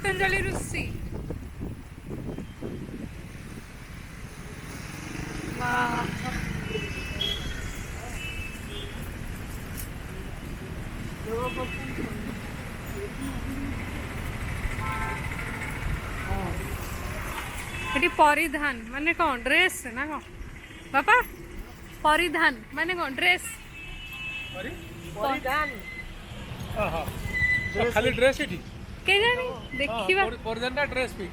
पतंजलि ऋषि ये परिधान माने कौन ड्रेस ना कौन बापा परिधान माने कौन ड्रेस परिधान खाली ड्रेस एठी के जानी देखिबा परिधान ना ड्रेस पे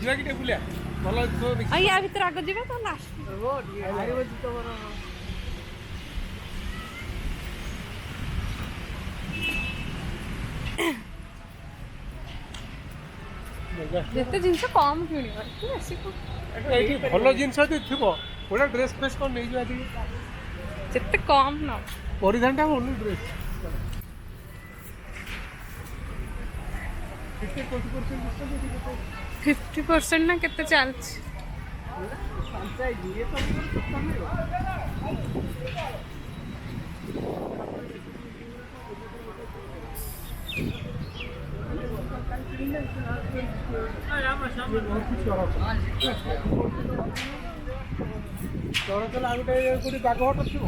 जीवा कि बुलिया भलो तो आ या भीतर आगो जीवा तो लास्ट रोड भारी बजी तो बरो ଯେତେ ଜିନିଷ କମ୍ କିଣିବା ବେଶୀ ଏଠି ଭଲ ଜିନିଷ ଯଦି ଥିବ ଗୋଟେ ଡ୍ରେସ୍ ଫ୍ରେସ୍ କ'ଣ ନେଇଯିବା ଟିକେ ଯେତେ କମ୍ ନ ପରିଧାନଟା ଓନ୍ଲି ଡ୍ରେସ୍ 50% ନା କେତେ ଚାଲିଛି ଚରଚଲା ଆଉ ଗୋଟେ କୋଉଠି ବାଘ ହଟ ଥିବ